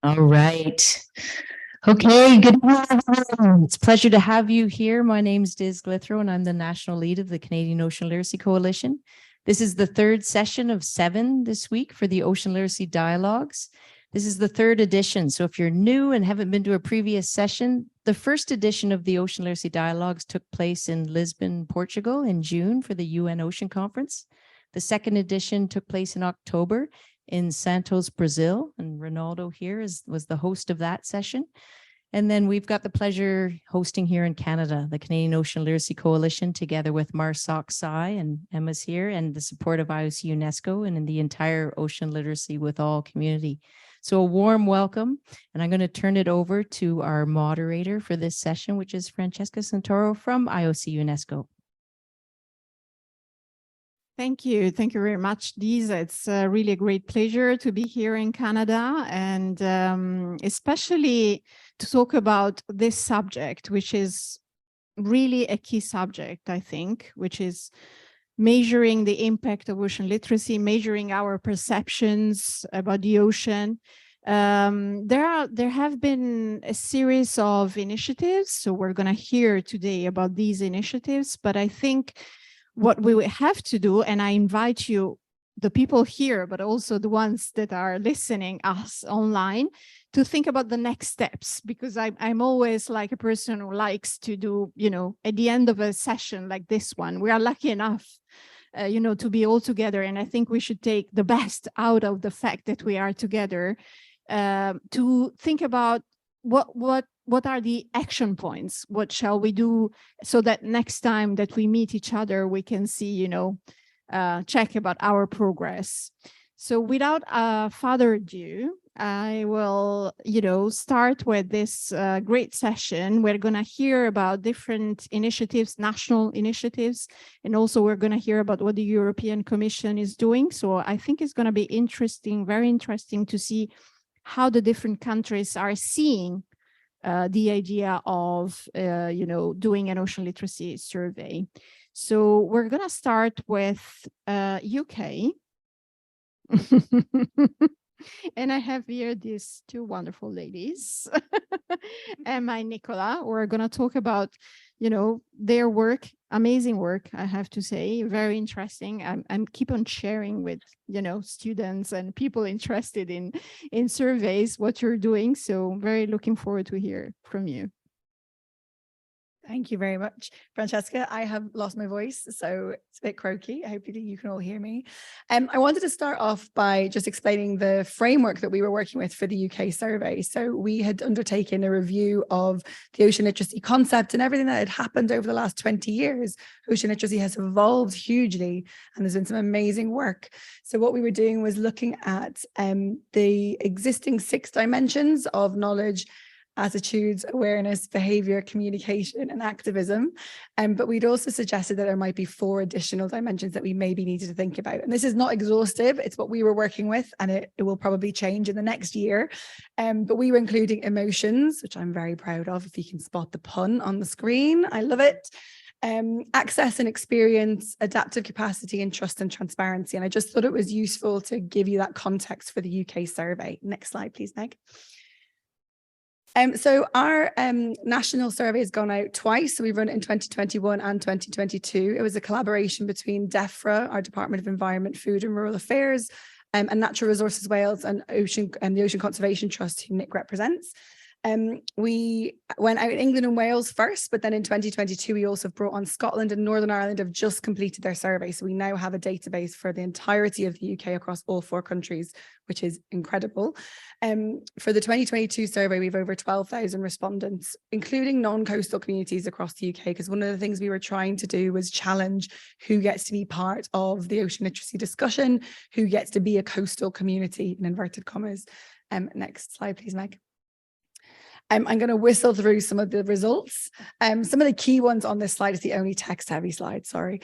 All right. Okay, good evening, everyone. It's a pleasure to have you here. My name is Diz Glithero, and I'm the national lead of the Canadian Ocean Literacy Coalition. This is the third session of 7 this week for the Ocean Literacy Dialogues. This is the third edition. So if you're new and haven't been to a previous session, the first edition of the Ocean Literacy Dialogues took place in Lisbon, Portugal in June for the UN Ocean Conference. The second edition took place in October in Santos, Brazil, and Ronaldo here was the host of that session. And then we've got the pleasure hosting here in Canada, the Canadian Ocean Literacy Coalition, together with Marsoc Sai, and Emma's here, and the support of IOC UNESCO and in the entire Ocean Literacy with All community. So a warm welcome, and I'm going to turn it over to our moderator for this session, which is Francesca Santoro from IOC UNESCO. Thank you. Thank you very much, Diz. It's really a great pleasure to be here in Canada, and especially to talk about this subject, which is really a key subject, I think, which is measuring the impact of ocean literacy, measuring our perceptions about the ocean. There have been a series of initiatives, so we're going to hear today about these initiatives, but I think what we have to do, and I invite you, the people here, but also the ones that are listening us online, to think about the next steps, because I'm always like a person who likes to do, at the end of a session like this one, we are lucky enough, to be all together. And I think we should take the best out of the fact that we are together to think about what are the action points? What shall we do so that next time that we meet each other, we can see, check about our progress. So without further ado, I will, start with this great session. We're going to hear about different initiatives, national initiatives, and also we're going to hear about what the European Commission is doing. So I think it's going to be interesting, very interesting to see how the different countries are seeing the idea of, doing an ocean literacy survey. So we're going to start with UK. And I have here these two wonderful ladies, Emma and Nicola. We're going to talk about, their work, amazing work, I have to say, very interesting. I'm keep on sharing with, students and people interested in surveys, what you're doing. So very looking forward to hear from you. Thank you very much, Francesca. I have lost my voice, so it's a bit croaky. Hopefully you can all hear me. I wanted to start off by just explaining the framework that we were working with for the UK survey. So we had undertaken a review of the ocean literacy concept and everything that had happened over the last 20 years. Ocean literacy has evolved hugely and there's been some amazing work. So what we were doing was looking at the existing 6 dimensions of knowledge, attitudes, awareness, behavior, communication, and activism. But we'd also suggested that there might be 4 additional dimensions that we maybe needed to think about. And this is not exhaustive, it's what we were working with, and it will probably change in the next year. But we were including emotions, which I'm very proud of, if you can spot the pun on the screen. I love it. Access and experience, adaptive capacity, and trust and transparency. And I just thought it was useful to give you that context for the UK survey. Next slide, please, Meg. So our national survey has gone out twice. So we've run it in 2021 and 2022. It was a collaboration between DEFRA, our Department of Environment, Food and Rural Affairs, and Natural Resources Wales and the Ocean Conservation Trust, who Nick represents. We went out in England and Wales first, but then in 2022, we also brought on Scotland and Northern Ireland have just completed their survey. So we now have a database for the entirety of the UK across all 4 countries, which is incredible. For the 2022 survey, we have over 12,000 respondents, including non-coastal communities across the UK, because one of the things we were trying to do was challenge who gets to be part of the ocean literacy discussion, who gets to be a coastal community, in inverted commas. Next slide, please, Meg. I'm going to whistle through some of the results. Some of the key ones on this slide is the only text heavy slide, sorry,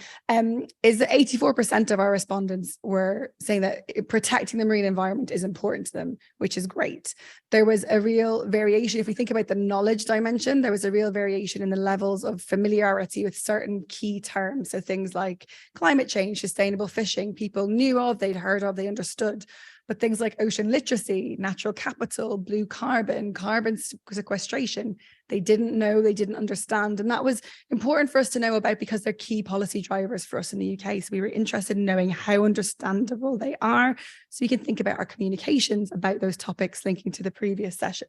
is that 84% of our respondents were saying that protecting the marine environment is important to them, which is great. There was a real variation. If we think about the knowledge dimension, there was a real variation in the levels of familiarity with certain key terms. So things like climate change, sustainable fishing, people knew of, they'd heard of, they understood. But things like ocean literacy, natural capital, blue carbon, carbon sequestration, they didn't know, they didn't understand. And that was important for us to know about because they're key policy drivers for us in the UK. So we were interested in knowing how understandable they are, so we can think about our communications about those topics linking to the previous session.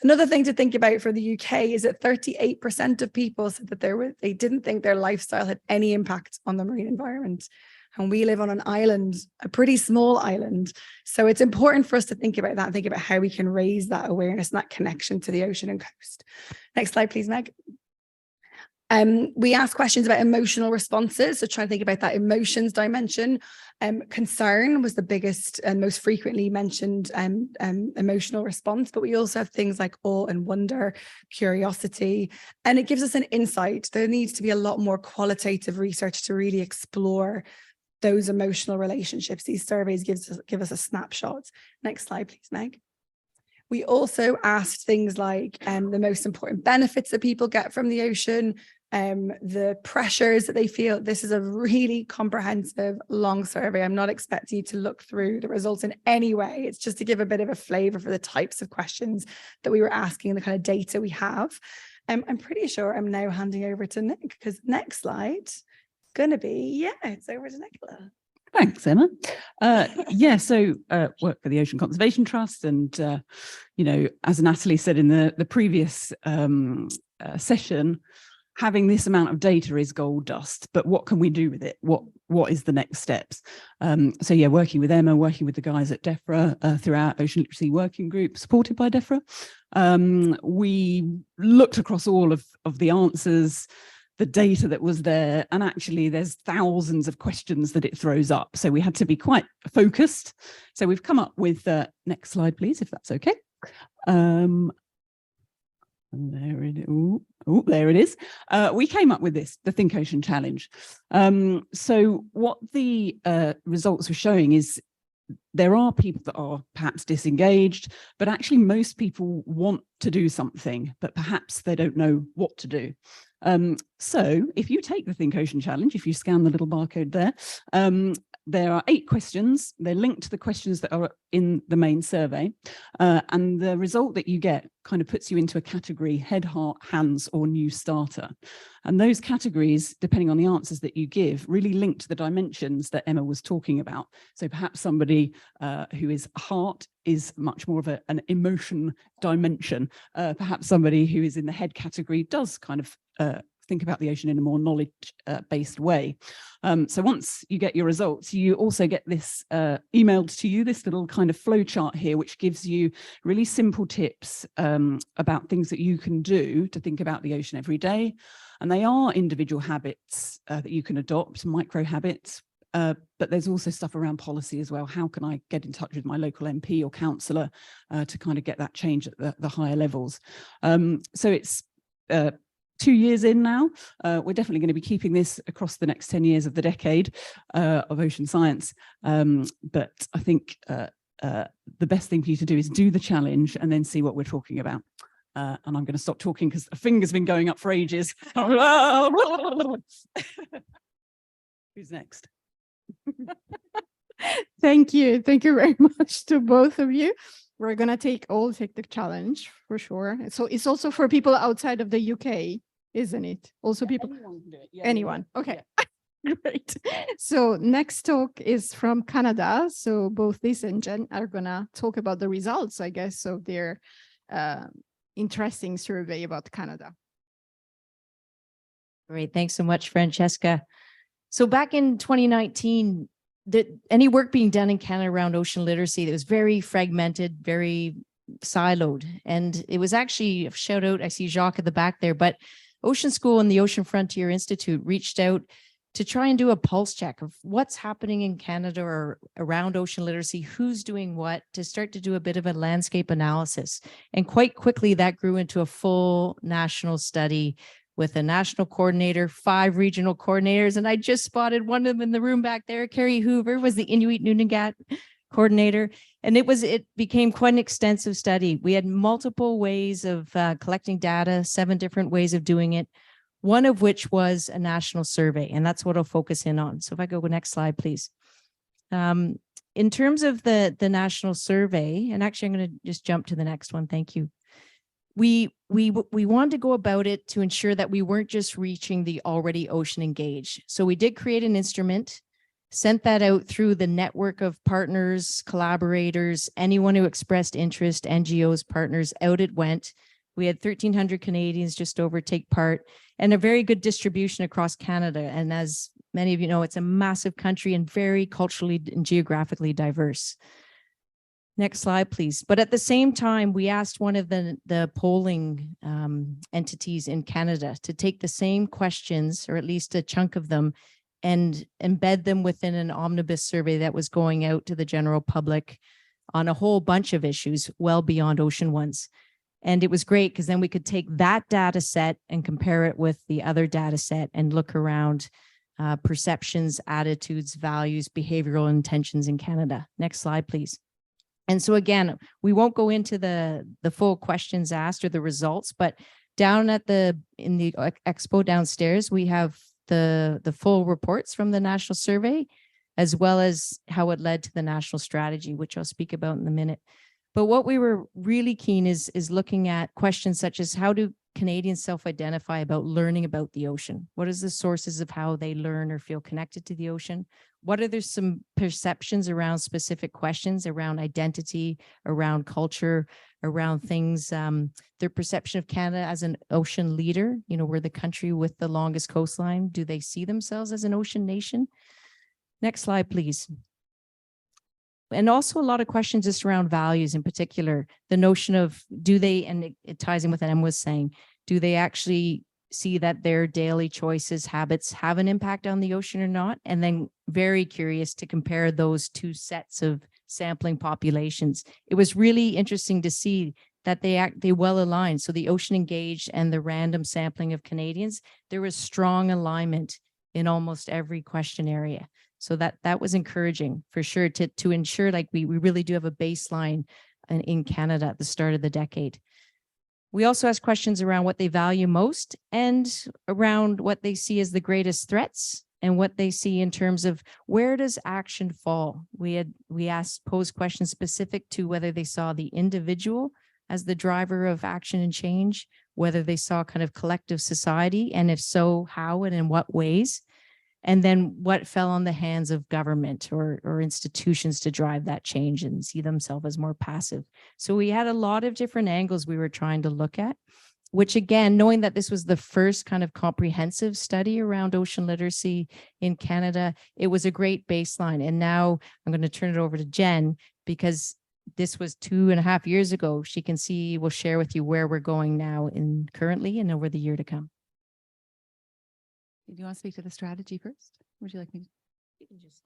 Another thing to think about for the UK is that 38% of people said that they didn't think their lifestyle had any impact on the marine environment. And we live on an island, a pretty small island. So it's important for us to think about that, think about how we can raise that awareness and that connection to the ocean and coast. Next slide, please, Meg. We asked questions about emotional responses. So try to think about that emotions dimension. Concern was the biggest and most frequently mentioned emotional response, but we also have things like awe and wonder, curiosity, and it gives us an insight. There needs to be a lot more qualitative research to really explore those emotional relationships. These surveys give us a snapshot. Next slide, please, Meg. We also asked things like the most important benefits that people get from the ocean, the pressures that they feel. This is a really comprehensive, long survey. I'm not expecting you to look through the results in any way. It's just to give a bit of a flavor for the types of questions that we were asking and the kind of data we have. I'm pretty sure I'm now handing over to Nick, because next slide is going to be, it's over to Nicola. Thanks, Emma. So work for the Ocean Conservation Trust, and as Natalie said in the previous session, having this amount of data is gold dust. But what can we do with it? What is the next steps? Working with Emma, working with the guys at DEFRA through our Ocean Literacy Working Group, supported by DEFRA, we looked across all of the answers, the data that was there, and actually there's thousands of questions that it throws up. So we had to be quite focused. So we've come up with, next slide, please, if that's okay. There it is. There it is. We came up with this, the Think Ocean Challenge. So what the results were showing is there are people that are perhaps disengaged, but actually most people want to do something, but perhaps they don't know what to do. So if you take the Think Ocean Challenge, if you scan the little barcode there are 8 questions. They're linked to the questions that are in the main survey. And the result that you get kind of puts you into a category: head, heart, hands, or new starter. And those categories, depending on the answers that you give, really link to the dimensions that Emma was talking about. So perhaps somebody who is heart is much more of an emotion dimension. Perhaps somebody who is in the head category does kind of think about the ocean in a more knowledge-based way. So once you get your results, you also get this emailed to you, this little kind of flow chart here, which gives you really simple tips about things that you can do to think about the ocean every day. And they are individual habits that you can adopt, micro habits. But there's also stuff around policy as well. How can I get in touch with my local MP or councillor to kind of get that change at the higher levels? So it's 2 years in now. We're definitely going to be keeping this across the next 10 years of the decade of ocean science. But I think the best thing for you to do is do the challenge and then see what we're talking about. And I'm going to stop talking because the finger's been going up for ages. Who's next? Thank you. Thank you very much to both of you. We're going to take the challenge for sure. So it's also for people outside of the UK, isn't it? Also people. Anyone can do it. Anyone. Okay. Great. So next talk is from Canada. So both Liz and Jen are going to talk about the results, I guess, of their interesting survey about Canada. Great. Thanks so much, Francesca. So back in 2019, any work being done in Canada around ocean literacy that was very fragmented, very siloed. And it was actually, shout out, I see Jacques at the back there, but Ocean School and the Ocean Frontier Institute reached out to try and do a pulse check of what's happening in Canada or around ocean literacy, who's doing what, to start to do a bit of a landscape analysis. And quite quickly, that grew into a full national study with a national coordinator, 5 regional coordinators. And I just spotted one of them in the room back there. Carrie Hoover was the Inuit Nunavut coordinator. And it became quite an extensive study. We had multiple ways of collecting data, 7 different ways of doing it, one of which was a national survey. And that's what I'll focus in on. So if I go next slide, please. in terms of the national survey, and actually I'm going to just jump to the next one. Thank you. We wanted to go about it to ensure that we weren't just reaching the already ocean engaged. So we did create an instrument, sent that out through the network of partners, collaborators, anyone who expressed interest, NGOs, partners, out it went. We had 1,300 Canadians just over take part, and a very good distribution across Canada. And as many of you know, it's a massive country and very culturally and geographically diverse. Next slide, please. But at the same time, we asked one of the polling entities in Canada to take the same questions, or at least a chunk of them, and embed them within an omnibus survey that was going out to the general public on a whole bunch of issues well beyond ocean ones. And it was great because then we could take that data set and compare it with the other data set and look around perceptions, attitudes, values, behavioral intentions in Canada. Next slide, please. And so again, we won't go into the full questions asked or the results, but down at in the expo downstairs, we have the full reports from the national survey, as well as how it led to the national strategy, which I'll speak about in a minute. But what we were really keen is looking at questions such as, how do Canadians self-identify about learning about the ocean? What is the sources of how they learn or feel connected to the ocean? What are there some perceptions around specific questions around identity, around culture, around things, their perception of Canada as an ocean leader? You know, we're the country with the longest coastline. Do they see themselves as an ocean nation? Next slide, please. And also a lot of questions just around values, in particular, the notion of, do they, and it ties in with what Em was saying, do they actually see that their daily choices, habits have an impact on the ocean or not? And then very curious to compare those two sets of sampling populations. It was really interesting to see that they well aligned. So the ocean engaged and the random sampling of Canadians, there was strong alignment in almost every question area. So that was encouraging for sure to ensure like we really do have a baseline in Canada at the start of the decade. We also asked questions around what they value most and around what they see as the greatest threats and what they see in terms of where does action fall. We posed questions specific to whether they saw the individual as the driver of action and change, whether they saw kind of collective society, and if so, how and in what ways. And then what fell on the hands of government or institutions to drive that change and see themselves as more passive. So we had a lot of different angles we were trying to look at, which again, knowing that this was the first kind of comprehensive study around ocean literacy in Canada, it was a great baseline. And now I'm going to turn it over to Jen, because this was 2.5 years ago. She can see, we'll share with you where we're going now currently and over the year to come. Do you want to speak to the strategy first? Would you like me to? You can just.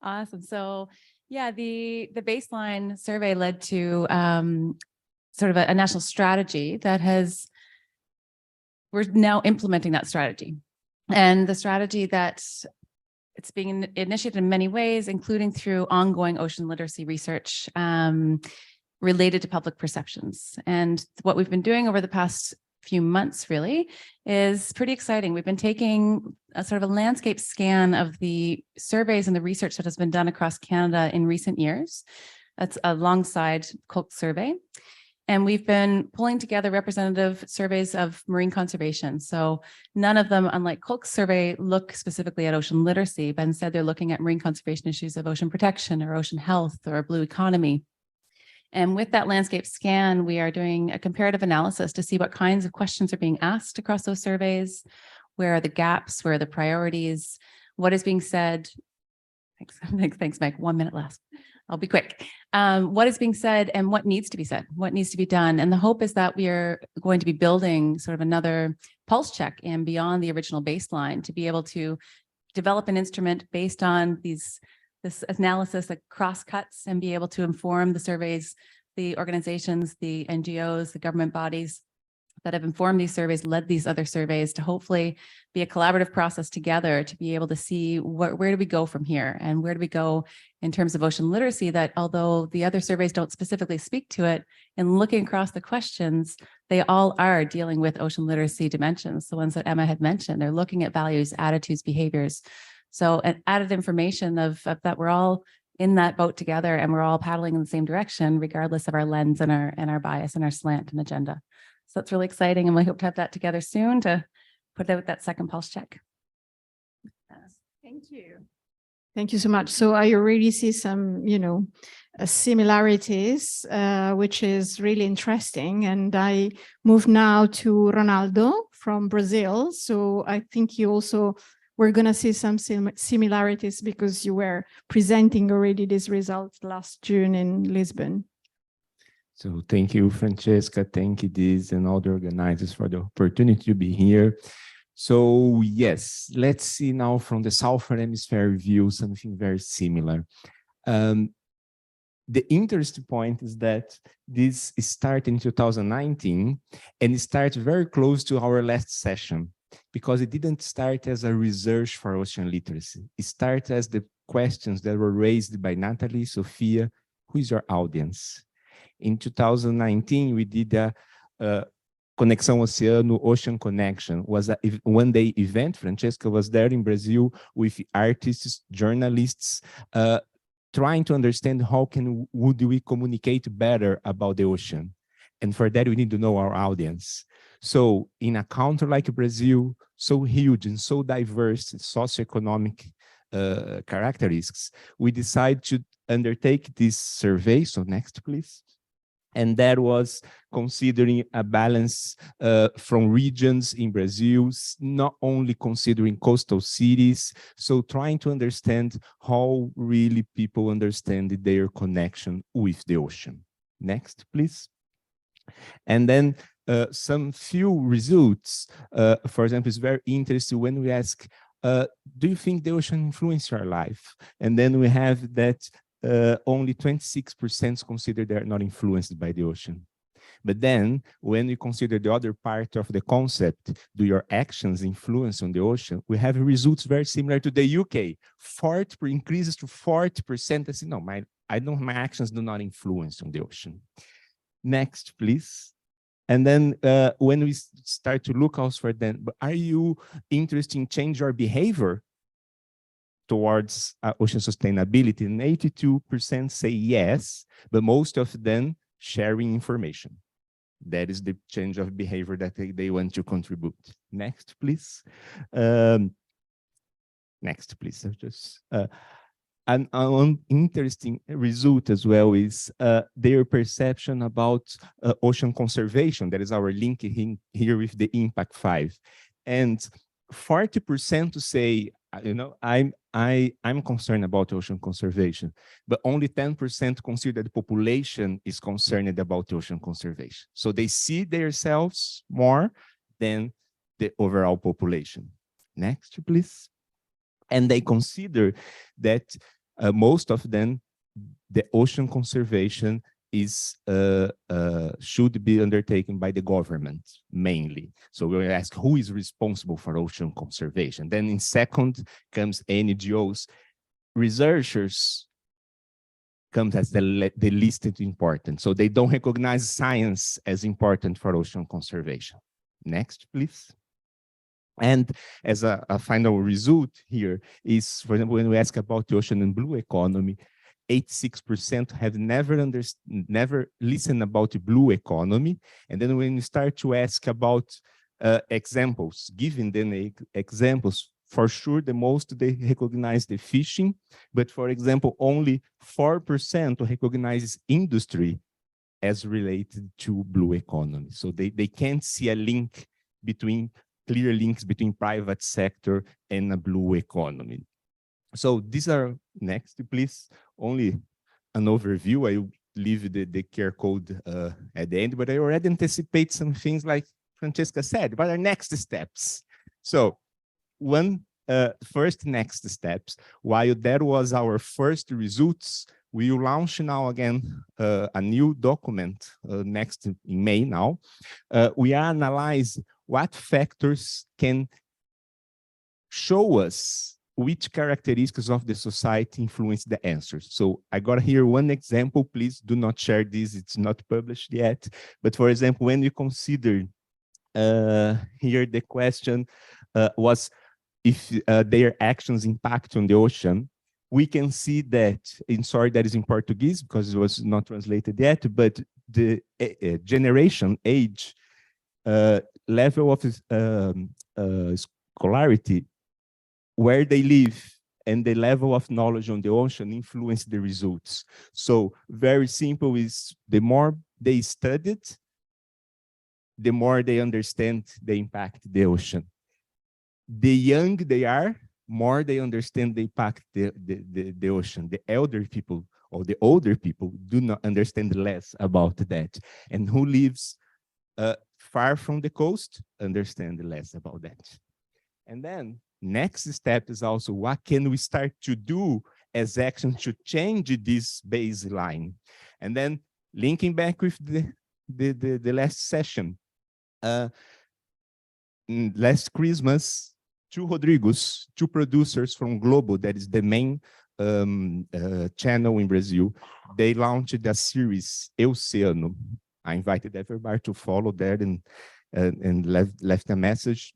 Awesome. So yeah, the baseline survey led to sort of a national strategy that we're now implementing that strategy. And the strategy that it's being initiated in many ways, including through ongoing ocean literacy research related to public perceptions. And what we've been doing over the past few months really is pretty exciting. We've been taking a sort of a landscape scan of the surveys and the research that has been done across Canada in recent years. That's alongside Coke's survey. And we've been pulling together representative surveys of marine conservation. So none of them, unlike Coke's survey, look specifically at ocean literacy, but instead they're looking at marine conservation issues of ocean protection or ocean health or blue economy. And with that landscape scan, we are doing a comparative analysis to see what kinds of questions are being asked across those surveys. Where are the gaps? Where are the priorities? What is being said? Thanks, Mike. 1 minute left. I'll be quick. What is being said and what needs to be said? What needs to be done? And the hope is that we are going to be building sort of another pulse check and beyond the original baseline to be able to develop an instrument based on this analysis that cross-cuts and be able to inform the surveys, the organizations, the NGOs, the government bodies that have informed these surveys, led these other surveys, to hopefully be a collaborative process together to be able to see where do we go from here and where do we go in terms of ocean literacy, that although the other surveys don't specifically speak to it, and looking across the questions, they all are dealing with ocean literacy dimensions, the ones that Emma had mentioned. They're looking at values, attitudes, behaviors. So an added information of that we're all in that boat together and we're all paddling in the same direction, regardless of our lens and our bias and our slant and agenda. So that's really exciting. And we hope to have that together soon to put out that second pulse check. Thank you. Thank you so much. So I already see some, similarities, which is really interesting. And I move now to Ronaldo from Brazil. So I think we're going to see some similarities because you were presenting already these results last June in Lisbon. So thank you, Francesca. Thank you, Diz, and all the organizers for the opportunity to be here. So yes, let's see now from the Southern Hemisphere view, something very similar. The interesting point is that this started in 2019 and it started very close to our last session because it didn't start as a research for ocean literacy. It started as the questions that were raised by Natalie, Sophia, who is your audience? In 2019, we did a Conexão Oceano Ocean Connection, was a one-day event. Francesca was there in Brazil with artists, journalists, trying to understand how would we communicate better about the ocean. And for that, we need to know our audience. So in a country like Brazil, so huge and so diverse socioeconomic characteristics, we decided to undertake this survey. So next, please. And that was considering a balance from regions in Brazil, not only considering coastal cities, so trying to understand how really people understand their connection with the ocean. Next, please. And then some few results, for example, it's very interesting when we ask, do you think the ocean influenced your life? And then we have that only 26% consider they're not influenced by the ocean. But then when we consider the other part of the concept, do your actions influence on the ocean? We have results very similar to the UK. 40 increases to 40%. I say, no, my actions do not influence on the ocean. Next, please. And then when we start to look also for them, are you interested in change your behavior towards ocean sustainability? And 82% say yes, but most of them sharing information. That is the change of behavior that they want to contribute. Next, please. Next, please. An interesting result as well is their perception about ocean conservation. That is our link here with the Impact 5. And 40% to say, I'm concerned about ocean conservation, but only 10% consider the population is concerned about ocean conservation. So they see themselves more than the overall population. Next, please. And they consider that most of them, the ocean conservation is should be undertaken by the government mainly. So we ask who is responsible for ocean conservation. Then in second comes NGOs. Researchers comes as the least important. So they don't recognize science as important for ocean conservation. Next, please. And as a final result here is, for example, when we ask about the ocean and blue economy, 86% have never listened about the blue economy. And then when you start to ask about examples, giving them examples, for sure, the most they recognize the fishing, but for example, only 4% recognizes industry as related to blue economy. So they can't see a link clear links between private sector and a blue economy. So these are, next, please, only an overview. I will leave the QR code at the end, but I already anticipate some things like Francesca said. What are next steps? So first next steps, while that was our first results, we will launch now again a new document next in May now. We analyze what factors can show us which characteristics of the society influence the answers. So I got here one example. Please do not share this. It's not published yet. But for example, when you consider here the question was if their actions impact on the ocean, we can see that, and sorry that is in Portuguese because it was not translated yet, but the generation, age, level of scholarity, where they live, and the level of knowledge on the ocean influence the results. So very simple is the more they studied, the more they understand the impact of the ocean. The young they are, more they understand the impact the ocean. The elder people or the older people do not understand less about that. And who lives far from the coast understand less about that. And then next step is also what can we start to do as action to change this baseline? And then linking back with the last session, last Christmas, two Rodrigos, two producers from Globo, that is the main channel in Brazil, they launched a series, Oceano. I invited everybody to follow that and left a message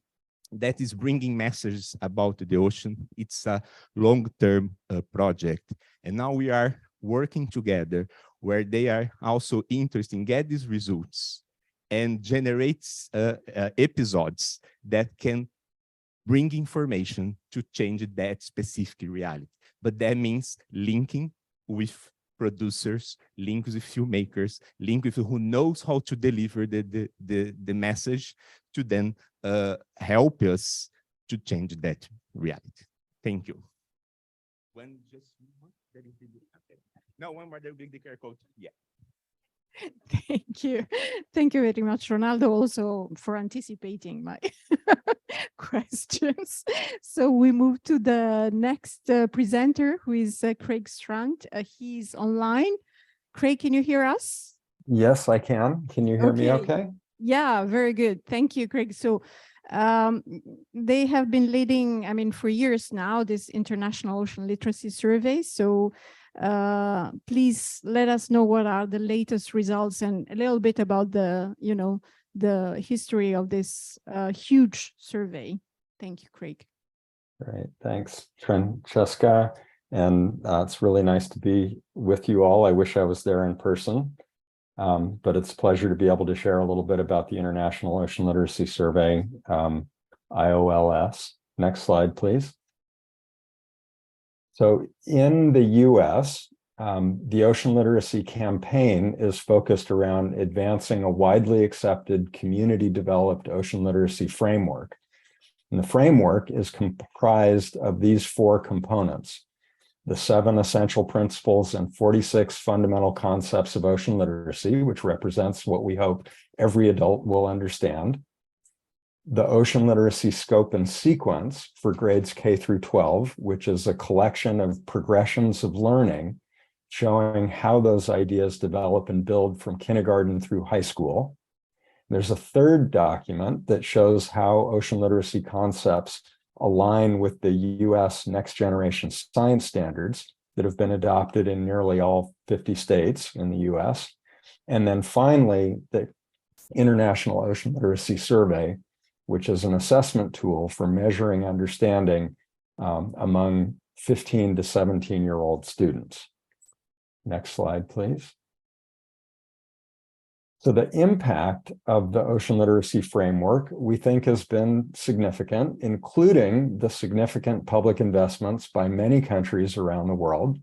that is bringing messages about the ocean. It's a long-term project. And now we are working together where they are also interested in get these results and generates episodes that can bring information to change that specific reality. But that means linking with producers, link with filmmakers, link with who knows how to deliver the message to then help us to change that reality. Thank you. No, one more, there will be the QR code. Yeah. Thank you. Thank you very much, Ronaldo, also for anticipating my questions. So we move to the next presenter, who is Craig Strand. He's online. Craig, can you hear us? Yes, I can. Can you hear me okay? Yeah, very good. Thank you, Craig. So they have been leading, I mean, for years now, this International Ocean Literacy Survey. So please let us know what are the latest results and a little bit about the, the history of this huge survey. Thank you, Craig. Great. Thanks, Francesca. And it's really nice to be with you all. I wish I was there in person, but it's a pleasure to be able to share a little bit about the International Ocean Literacy Survey, IOLS. Next slide, please. So in the US, the Ocean Literacy Campaign is focused around advancing a widely accepted community-developed ocean literacy framework. And the framework is comprised of these 4 components: the 7 essential principles and 46 fundamental concepts of ocean literacy, which represents what we hope every adult will understand; the Ocean Literacy Scope and Sequence for grades K through 12, which is a collection of progressions of learning showing how those ideas develop and build from kindergarten through high school. There's a 3rd document that shows how ocean literacy concepts align with the US Next Generation Science Standards that have been adopted in nearly all 50 states in the US. And then finally, the International Ocean Literacy Survey, which is an assessment tool for measuring understanding among 15 to 17-year-old students. Next slide, please. So the impact of the ocean literacy framework, we think, has been significant, including the significant public investments by many countries around the world.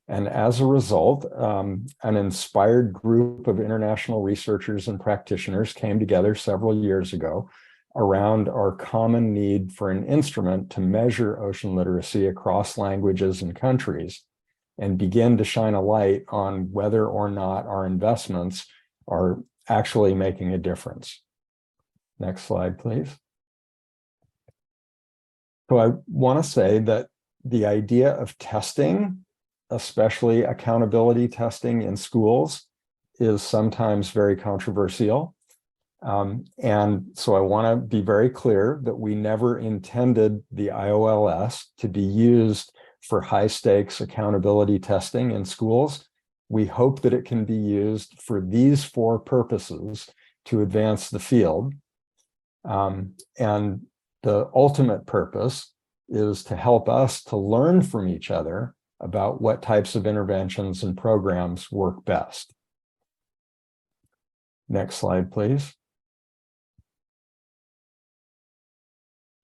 And as a result, an inspired group of international researchers and practitioners came together several years ago around our common need for an instrument to measure ocean literacy across languages and countries and begin to shine a light on whether or not our investments are actually making a difference. Next slide, please. So I want to say that the idea of testing, especially accountability testing in schools, is sometimes very controversial. And so I want to be very clear that we never intended the IOLS to be used for high stakes accountability testing in schools. We hope that it can be used for these 4 purposes to advance the field. And The ultimate purpose is to help us to learn from each other about what types of interventions and programs work best. Next slide, please.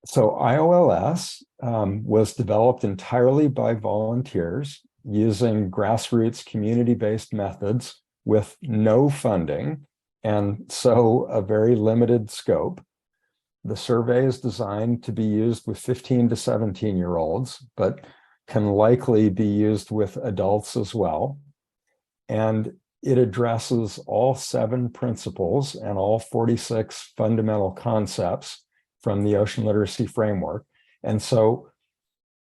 So IOLS was developed entirely by volunteers using grassroots community-based methods with no funding, and so a very limited scope. The survey is designed to be used with 15 to 17-year-olds, but can likely be used with adults as well. And it addresses all 7 principles and all 46 fundamental concepts from the Ocean Literacy Framework. And so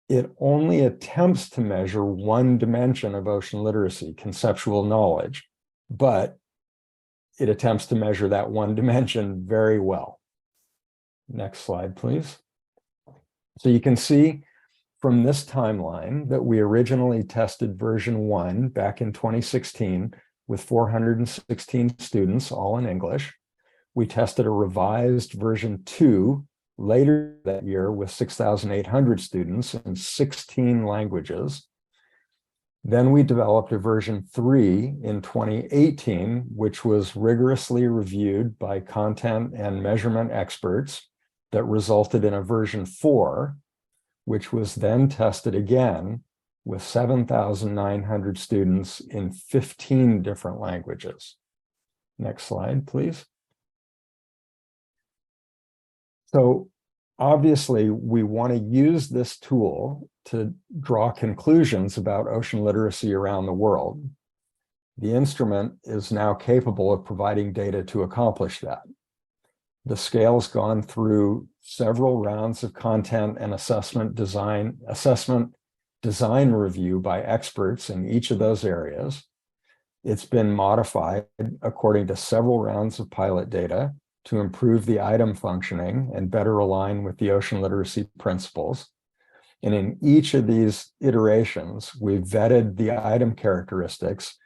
it only attempts to measure one dimension of ocean literacy, conceptual knowledge, but it attempts to measure that one dimension very well. Next slide, please. So you can see from this timeline that we originally tested version 1 back in 2016 with 416 students, all in English. We tested a revised version 2 later that year with 6,800 students in 16 languages. Then we developed a version 3 in 2018, which was rigorously reviewed by content and measurement experts that resulted in a version 4, which was then tested again with 7,900 students in 15 different languages. Next slide, please. So obviously, we want to use this tool to draw conclusions about ocean literacy around the world. The instrument is now capable of providing data to accomplish that. The scale's gone through several rounds of content and assessment design review by experts in each of those areas. It's been modified according to several rounds of pilot data to improve the item functioning and better align with the ocean literacy principles. And in each of these iterations, we've vetted the item characteristics,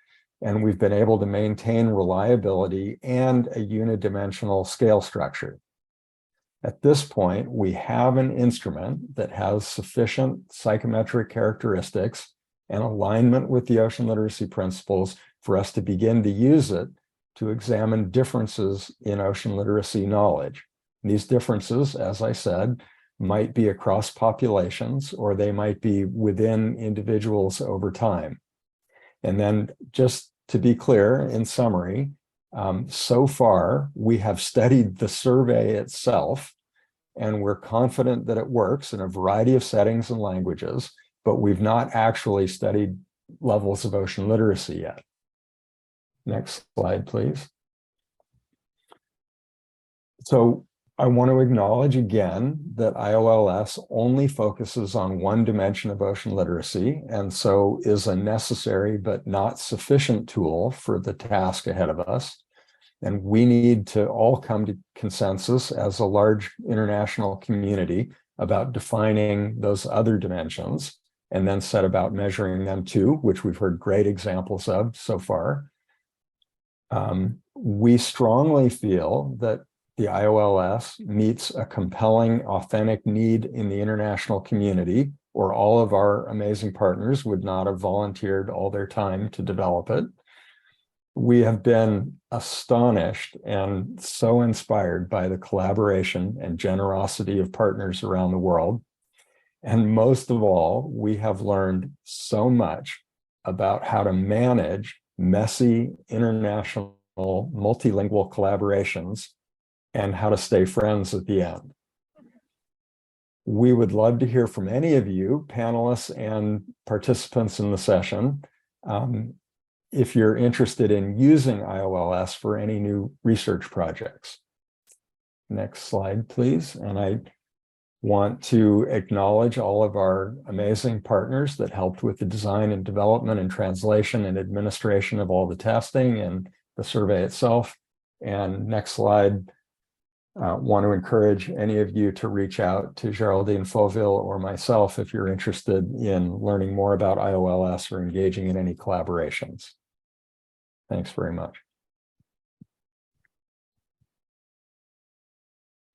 and we've been able to maintain reliability and a unidimensional scale structure. At this point, we have an instrument that has sufficient psychometric characteristics and alignment with the ocean literacy principles for us to begin to use it to examine differences in ocean literacy knowledge. And these differences, as I said, might be across populations, or they might be within individuals over time. And then just to be clear, in summary, so far, we have studied the survey itself, and we're confident that it works in a variety of settings and languages, but we've not actually studied levels of ocean literacy yet. Next slide, please. So I want to acknowledge again that IOLS only focuses on one dimension of ocean literacy, and so is a necessary but not sufficient tool for the task ahead of us. And we need to all come to consensus as a large international community about defining those other dimensions, and then set about measuring them too, which we've heard great examples of so far. We strongly feel that the IOLS meets a compelling, authentic need in the international community, or all of our amazing partners would not have volunteered all their time to develop it. We have been astonished and so inspired by the collaboration and generosity of partners around the world. And most of all, we have learned so much about how to manage messy international multilingual collaborations and how to stay friends at the end. We would love to hear from any of you, panelists and participants in the session, if you're interested in using IOLS for any new research projects. Next slide, please. And I want to acknowledge all of our amazing partners that helped with the design and development and translation and administration of all the testing and the survey itself. And next slide, want to encourage any of you to reach out to Geraldine Fauville or myself if you're interested in learning more about IOLS or engaging in any collaborations. Thanks very much.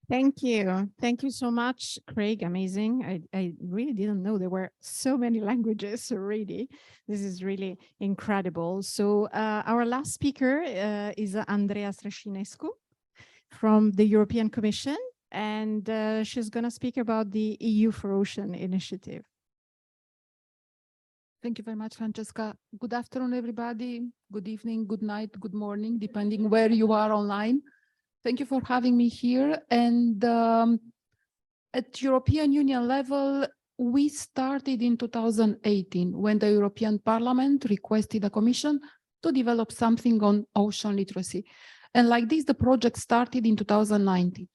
Thank you. Thank you so much, Craig. Amazing. I really didn't know there were so many languages already. This is really incredible. So our last speaker is Andreas Reșinescu from the European Commission, and she's going to speak about the EU for Ocean initiative. Thank you very much, Francesca. Good afternoon, everybody. Good evening, good night, good morning, depending where you are online. Thank you for having me here. And at European Union level, we started in 2018 when the European Parliament requested the Commission to develop something on ocean literacy. And like this, the project started in 2019.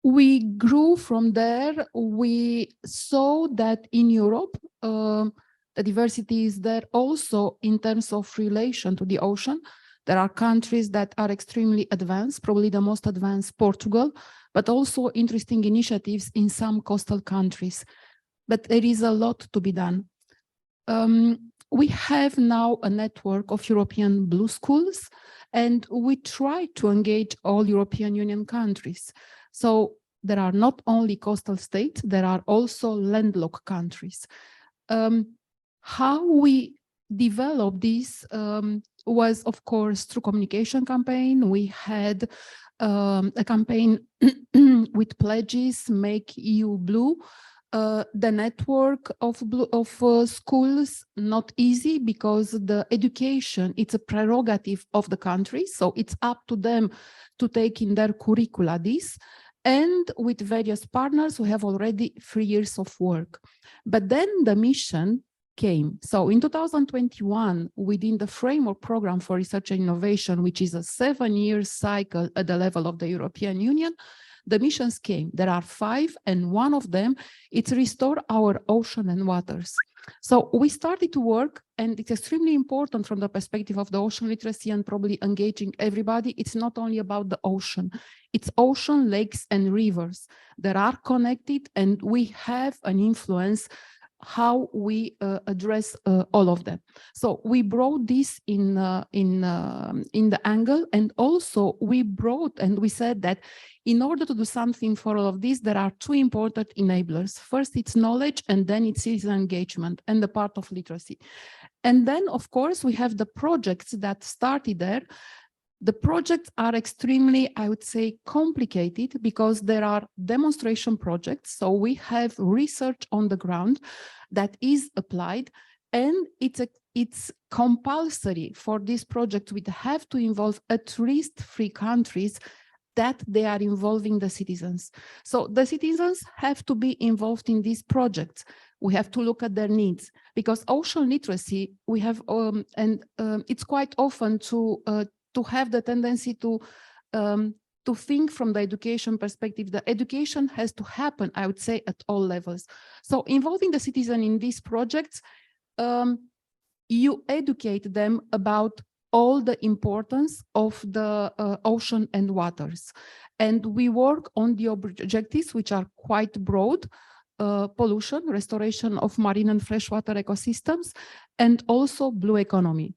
We grew from there. We saw that in Europe, the diversity is there also in terms of relation to the ocean. There are countries that are extremely advanced, probably the most advanced, Portugal, but also interesting initiatives in some coastal countries. But there is a lot to be done. We have now a network of European blue schools, and we try to engage all European Union countries. So there are not only coastal states, there are also landlocked countries. How we developed this was, of course, through communication campaign. We had a campaign with pledges, Make EU Blue. The network of schools, not easy because the education, it's a prerogative of the country. So it's up to them to take in their curricula this. And with various partners who have already 3 years of work. But then the mission came. So in 2021, within the framework program for research and innovation, which is a 7-year cycle at the level of the European Union, the missions came. There are 5, and one of them, it's restore our ocean and waters. So we started to work, and it's extremely important from the perspective of the ocean literacy and probably engaging everybody. It's not only about the ocean, it's ocean, lakes, and rivers that are connected, and we have an influence how we address all of them. So we brought this in the angle, and also we brought and we said that in order to do something for all of this, there are 2 important enablers. First, it's knowledge, and then it's citizen engagement and the part of literacy. And then, of course, we have the projects that started there. The projects are extremely, I would say, complicated because there are demonstration projects. So we have research on the ground that is applied, and it's compulsory for this project. We have to involve at least 3 countries that they are involving the citizens. So the citizens have to be involved in these projects. We have to look at their needs because ocean literacy, we have, it's quite often to have the tendency to think from the education perspective. The education has to happen, I would say, at all levels. So involving the citizen in these projects, you educate them about all the importance of the ocean and waters. And we work on the objectives, which are quite broad: pollution, restoration of marine and freshwater ecosystems, and also blue economy.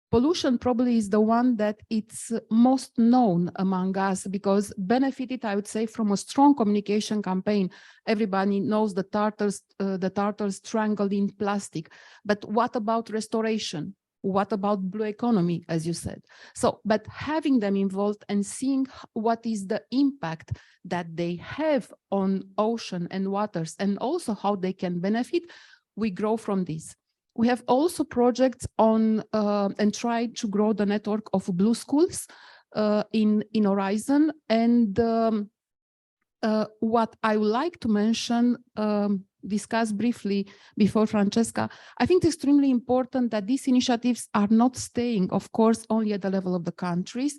Pollution probably is the one that it's most known among us because benefited, I would say, from a strong communication campaign. Everybody knows the turtles strangled in plastic. But what about restoration? What about blue economy, as you said? So, but having them involved and seeing what is the impact that they have on ocean and waters, and also how they can benefit, we grow from this. We have also projects on and try to grow the network of blue schools in Horizon. And what I would like to mention, discuss briefly before Francesca, I think it's extremely important that these initiatives are not staying, of course, only at the level of the countries,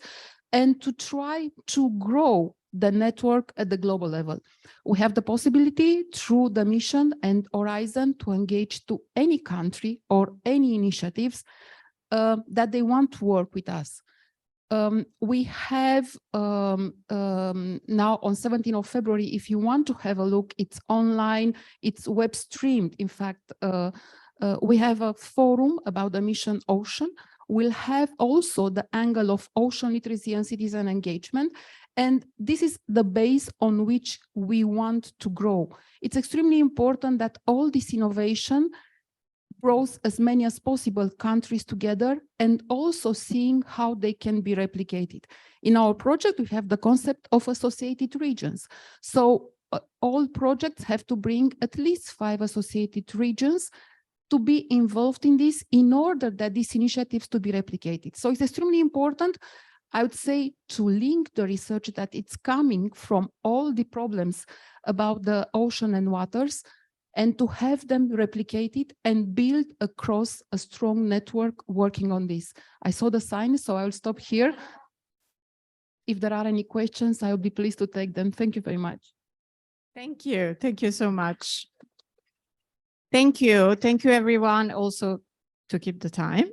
and to try to grow the network at the global level. We have the possibility through the mission and Horizon to engage to any country or any initiatives that they want to work with us. We have now on 17th of February, if you want to have a look, it's online, it's web streamed. In fact, we have a forum about the mission Ocean. We'll have also the angle of ocean literacy and citizen engagement. And this is the base on which we want to grow. It's extremely important that all this innovation brought as many as possible countries together and also seeing how they can be replicated. In our project, we have the concept of associated regions. So all projects have to bring at least 5 associated regions to be involved in this in order that these initiatives to be replicated. So it's extremely important, I would say, to link the research that it's coming from all the problems about the ocean and waters, and to have them replicated and build across a strong network working on this. I saw the sign, so I will stop here. If there are any questions, I will be pleased to take them. Thank you very much. Thank you. Thank you so much. Thank you. Thank you, everyone, also to keep the time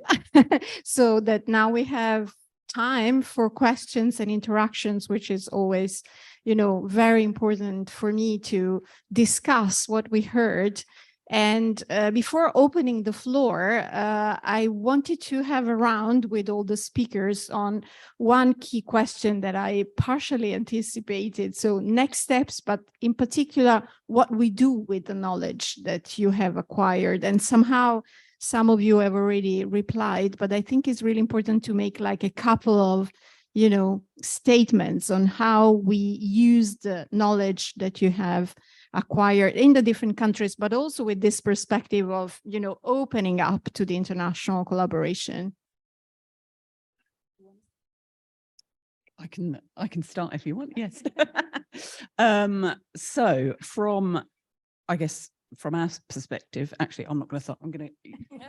so that now we have time for questions and interactions, which is always, you know, very important for me to discuss what we heard. And before opening the floor, I wanted to have a round with all the speakers on one key question that I partially anticipated. So next steps, but in particular, what we do with the knowledge that you have acquired. And somehow some of you have already replied, but I think it's really important to make like a couple of, you know, statements on how we use the knowledge that you have acquired in the different countries, but also with this perspective of, you know, opening up to the international collaboration. I can start if you want. Yes. So from, I guess, from our perspective, actually, I'm not going to start. I'm going to,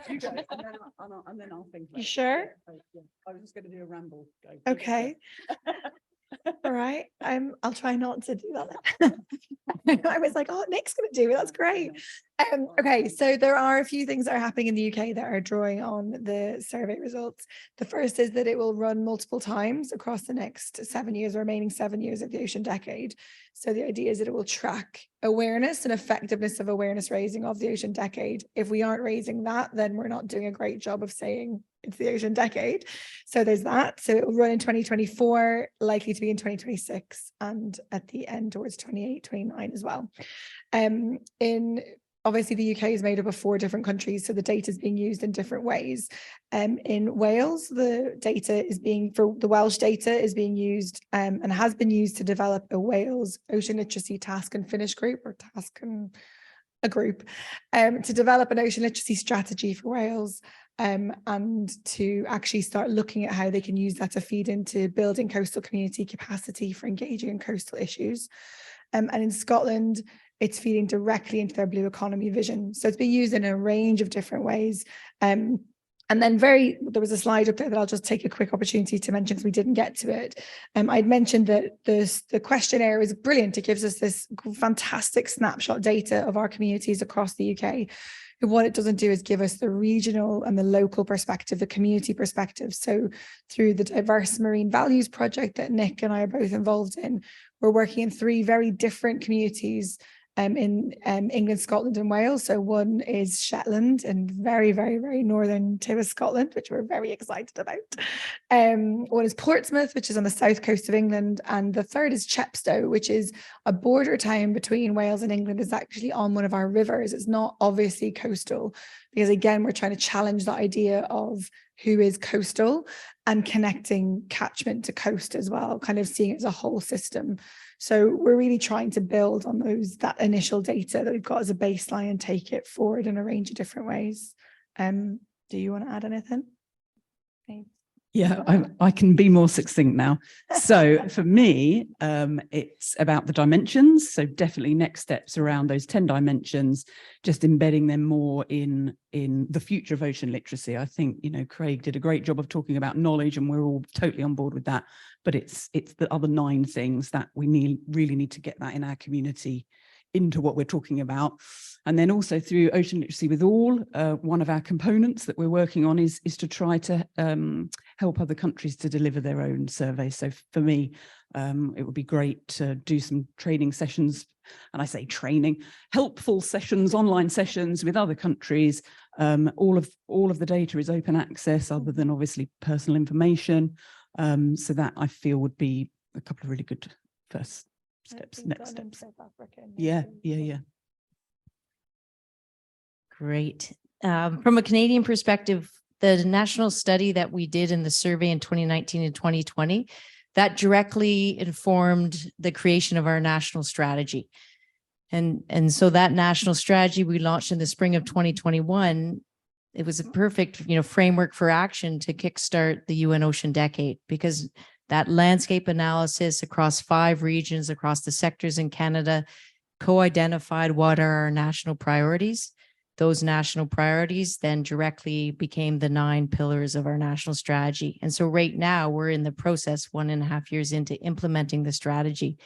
and then I'll think. You sure? Yeah, I was just going to do a ramble. Okay. All right. I'll try not to do that. I was like, oh, Nick's going to do it. That's great. Okay, so there are a few things that are happening in the UK that are drawing on the survey results. The first is that it will run multiple times across the next 7 years, the remaining 7 years of the ocean decade. So the idea is that it will track awareness and effectiveness of awareness raising of the ocean decade. If we aren't raising that, then we're not doing a great job of saying it's the ocean decade. So there's that. So it will run in 2024, likely to be in 2026, and at the end towards 28, 29 as well. Obviously, the UK is made up of 4 different countries, so the data is being used in different ways. In Wales, the Welsh data is being used and has been used to develop a Wales Ocean Literacy Task and Finish group, or task and a group, to develop an ocean literacy strategy for Wales, and to actually start looking at how they can use that to feed into building coastal community capacity for engaging in coastal issues. And in Scotland, it's feeding directly into their blue economy vision. So it's being used in a range of different ways. And then there was a slide up there that I'll just take a quick opportunity to mention because we didn't get to it. I'd mentioned that the questionnaire is brilliant. It gives us this fantastic snapshot data of our communities across the UK. And what it doesn't do is give us the regional and the local perspective, the community perspective. So through the Diverse Marine Values Project that Nick and I are both involved in, we're working in 3 very different communities in England, Scotland and Wales. So one is Shetland and very, very, very northern tip of Scotland, which we're very excited about. One is Portsmouth, which is on the south coast of England. And the third is Chepstow, which is a border town between Wales and England. It's actually on one of our rivers. It's not obviously coastal, because again, we're trying to challenge the idea of who is coastal and connecting catchment to coast as well, kind of seeing it as a whole system. So we're really trying to build on that initial data that we've got as a baseline and take it forward in a range of different ways. Do you want to add anything? Thanks. Yeah, I can be more succinct now. So for me, it's about the dimensions. So definitely next steps around those 10 dimensions, just embedding them more in the future of ocean literacy. I think, you know, Craig did a great job of talking about knowledge, and we're all totally on board with that. But it's the other 9 things that we really need to get that in our community into what we're talking about. And then also through Ocean Literacy with All, one of our components that we're working on is to try to help other countries to deliver their own surveys. So for me, it would be great to do some training sessions, and I say training, helpful sessions, online sessions with other countries. All of the data is open access, other than obviously personal information. So that I feel would be a couple of really good first steps, next steps. Yeah. Great. From a Canadian perspective, the national study that we did in the survey in 2019 and 2020, that directly informed the creation of our national strategy. And so that national strategy we launched in the spring of 2021, it was a perfect, framework for action to kickstart the UN Ocean Decade, because that landscape analysis across 5 regions, across the sectors in Canada, co-identified what are our national priorities. Those national priorities then directly became the 9 pillars of our national strategy. And so right now we're in the process, 1.5 years into implementing the strategy.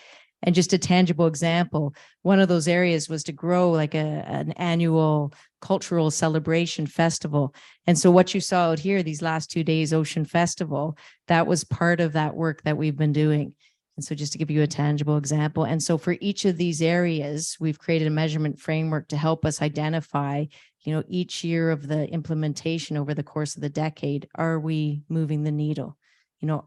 And just a tangible example, one of those areas was to grow like an annual cultural celebration festival. And so what you saw out here, these last 2 days, Ocean Festival, that was part of that work that we've been doing. And so just to give you a tangible example. And so for each of these areas, we've created a measurement framework to help us identify, each year of the implementation over the course of the decade, are we moving the needle,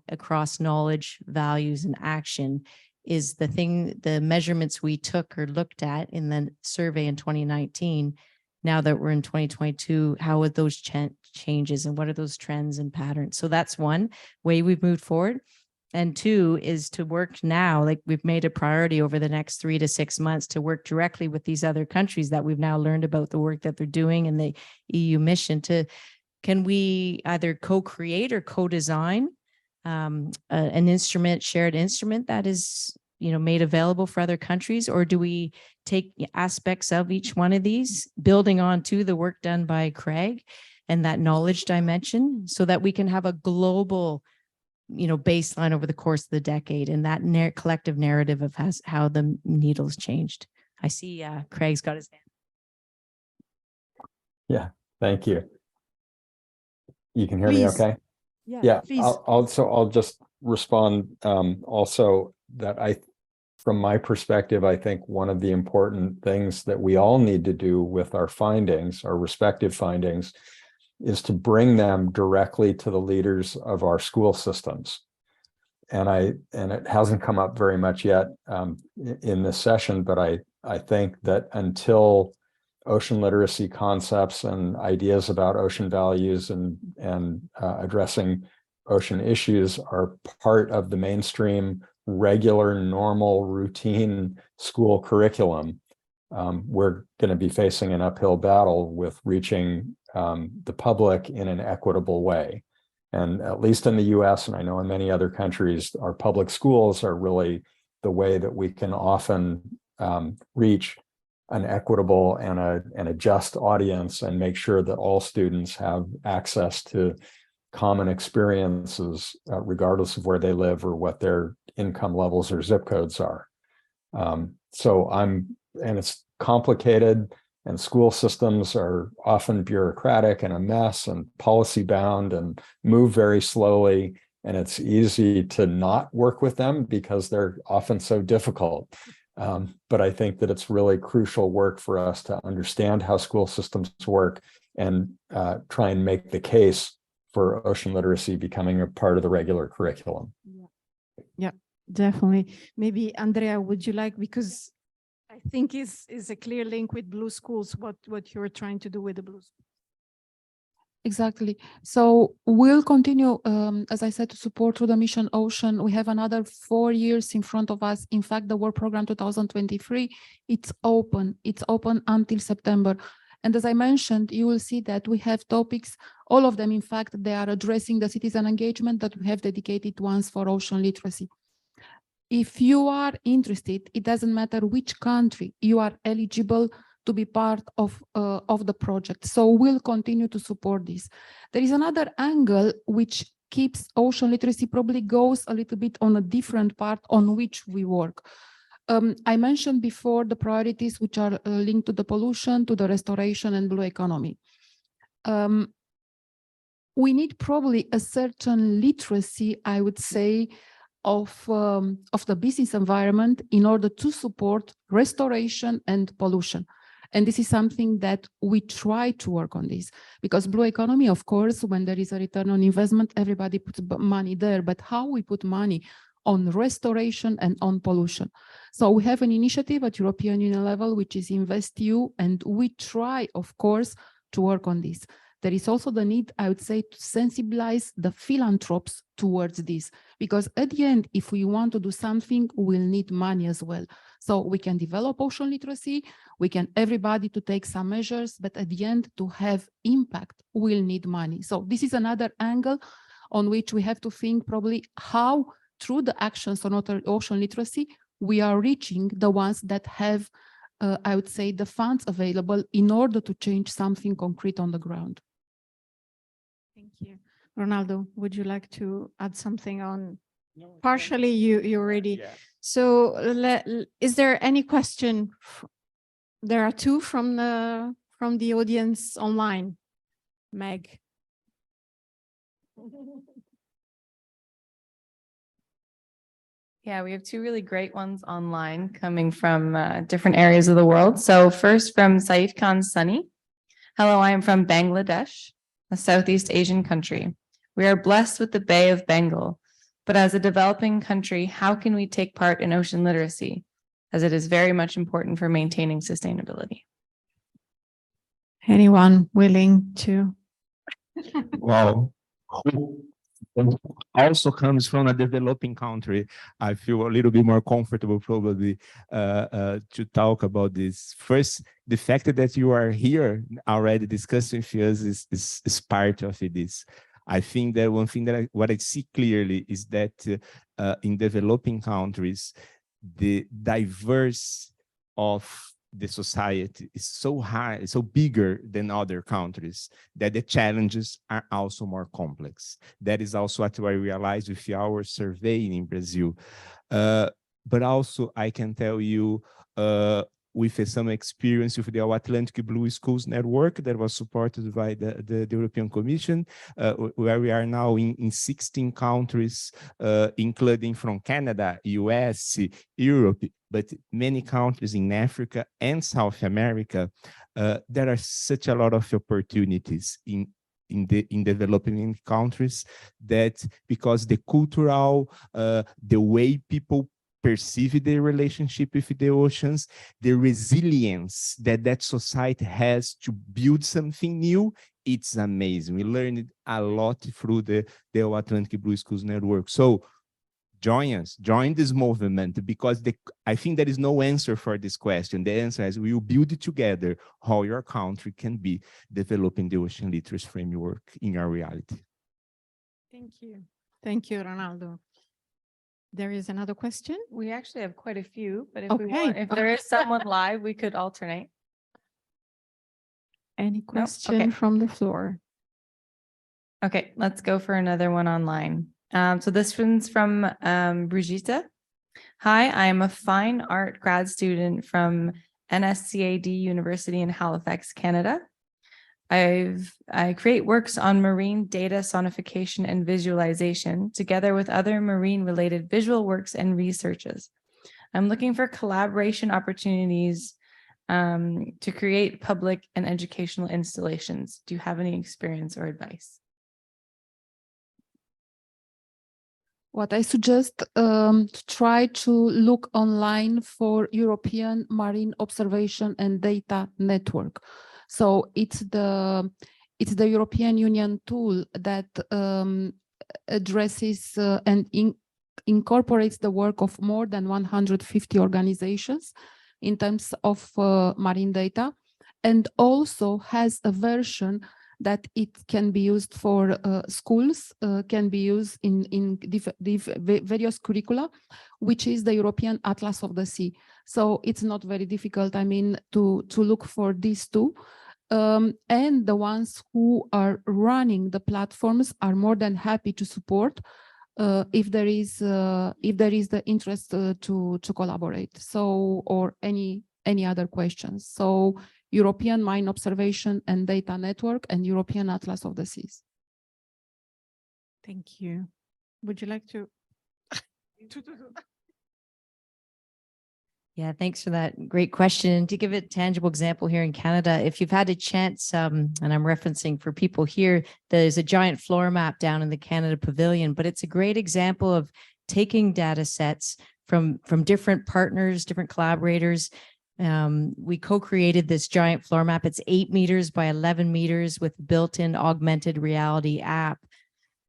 across knowledge, values, and action? Is the measurements we took or looked at in the survey in 2019, now that we're in 2022, how are those changes and what are those trends and patterns? So that's one way we've moved forward. And 2 is to work now, like we've made a priority over the next 3 to 6 months to work directly with these other countries that we've now learned about the work that they're doing and the EU mission can we either co-create or co-design an instrument, shared instrument that is, made available for other countries, or do we take aspects of each one of these, building on to the work done by Craig and that knowledge dimension, so that we can have a global, baseline over the course of the decade, and that collective narrative of how the needle's changed. I see Craig's got his hand. Yeah, thank you. You can hear Please. me okay? Yeah, please. I'll just respond also that from my perspective, I think one of the important things that we all need to do with our findings, our respective findings, is to bring them directly to the leaders of our school systems. And it hasn't come up very much yet in this session, but I think that until ocean literacy concepts and ideas about ocean values and addressing ocean issues are part of the mainstream, regular, normal, routine school curriculum, we're going to be facing an uphill battle with reaching the public in an equitable way. And at least in the US, and I know in many other countries, our public schools are really the way that we can often reach an equitable and a just audience and make sure that all students have access to common experiences, regardless of where they live or what their income levels or zip codes are. And it's complicated, and school systems are often bureaucratic and a mess and policy bound and move very slowly. And it's easy to not work with them because they're often so difficult. But I think that it's really crucial work for us to understand how school systems work and try and make the case for ocean literacy becoming a part of the regular curriculum. Yeah, definitely. Maybe Andrea, would you like, because I think is a clear link with Blue Schools, what you're trying to do with the Blue Schools. Exactly. So we'll continue, as I said, to support through the Mission Ocean. We have another 4 years in front of us. In fact, the Work Program 2023, it's open. It's open until September. And as I mentioned, you will see that we have topics, all of them, in fact, they are addressing the citizen engagement that we have dedicated ones for ocean literacy. If you are interested, it doesn't matter which country, you are eligible to be part of the project. So we'll continue to support this. There is another angle which keeps ocean literacy, probably goes a little bit on a different part on which we work. I mentioned before the priorities which are linked to the pollution, to the restoration and blue economy. We need probably a certain literacy, I would say, of the business environment in order to support restoration and pollution. And this is something that we try to work on this, because blue economy, of course, when there is a return on investment, everybody puts money there, but how we put money on restoration and on pollution. So we have an initiative at European Union level, which is InvestEU, and we try, of course, to work on this. There is also the need, I would say, to sensibilize the philanthropes towards this, because at the end, if we want to do something, we'll need money as well. So we can develop ocean literacy, we can everybody to take some measures, but at the end, to have impact, we'll need money. So this is another angle on which we have to think probably how, through the actions on ocean literacy, we are reaching the ones that have, I would say, the funds available in order to change something concrete on the ground. Thank you. Ronaldo, would you like to add something on? Partially, you already. Yeah. So is there any question? There are two from the audience online. Meg. Yeah, we have two really great ones online coming from different areas of the world. So first from Saif Khan Sunny. Hello, I am from Bangladesh, a Southeast Asian country. We are blessed with the Bay of Bengal, but as a developing country, how can we take part in ocean literacy, as it is very much important for maintaining sustainability? Anyone willing to? Wow. Also comes from a developing country. I feel a little bit more comfortable probably to talk about this. First, the fact that you are here already discussing with us is part of this. I think that one thing that what I see clearly is that in developing countries, the diverse of the society is so high, so bigger than other countries, that the challenges are also more complex. That is also what I realized with our survey in Brazil. But also I can tell you with some experience with the Atlantic Blue Schools Network that was supported by the European Commission, where we are now in 16 countries, including from Canada, US, Europe, but many countries in Africa and South America. There are such a lot of opportunities in developing countries, that because the cultural, the way people perceive the relationship with the oceans, the resilience that society has to build something new, it's amazing. We learned a lot through the Atlantic Blue Schools Network. So join us, join this movement, because I think there is no answer for this question. The answer is we will build it together how your country can be developing the ocean literacy framework in our reality. Thank you. Thank you, Ronaldo. There is another question. We actually have quite a few, but if Okay. if there is someone live, we could alternate. Any question Okay. from the floor? Okay, let's go for another one online. So this one's from Brigitte. Hi, I am a fine art grad student from NSCAD University in Halifax, Canada. I create works on marine data sonification and visualization together with other marine related visual works and researches. I'm looking for collaboration opportunities to create public and educational installations. Do you have any experience or advice? What I suggest to try to look online for European Marine Observation and Data Network. So it's the European Union tool that addresses and incorporates the work of more than 150 organizations in terms of marine data, and also has a version that it can be used for schools, can be used in various curricula, which is the European Atlas of the Sea. So it's not very difficult, I mean, to look for these two. And the ones who are running the platforms are more than happy to support if there is the interest to collaborate. So, or any other questions. So European Marine Observation and Data Network and European Atlas of the Seas. Thank you. Would you like to? Yeah, thanks for that great question. And to give a tangible example here in Canada, if you've had a chance, and I'm referencing for people here, there's a giant floor map down in the Canada Pavilion, but it's a great example of taking data sets from different partners, different collaborators. We co-created this giant floor map. It's 8 meters by 11 meters with built-in augmented reality app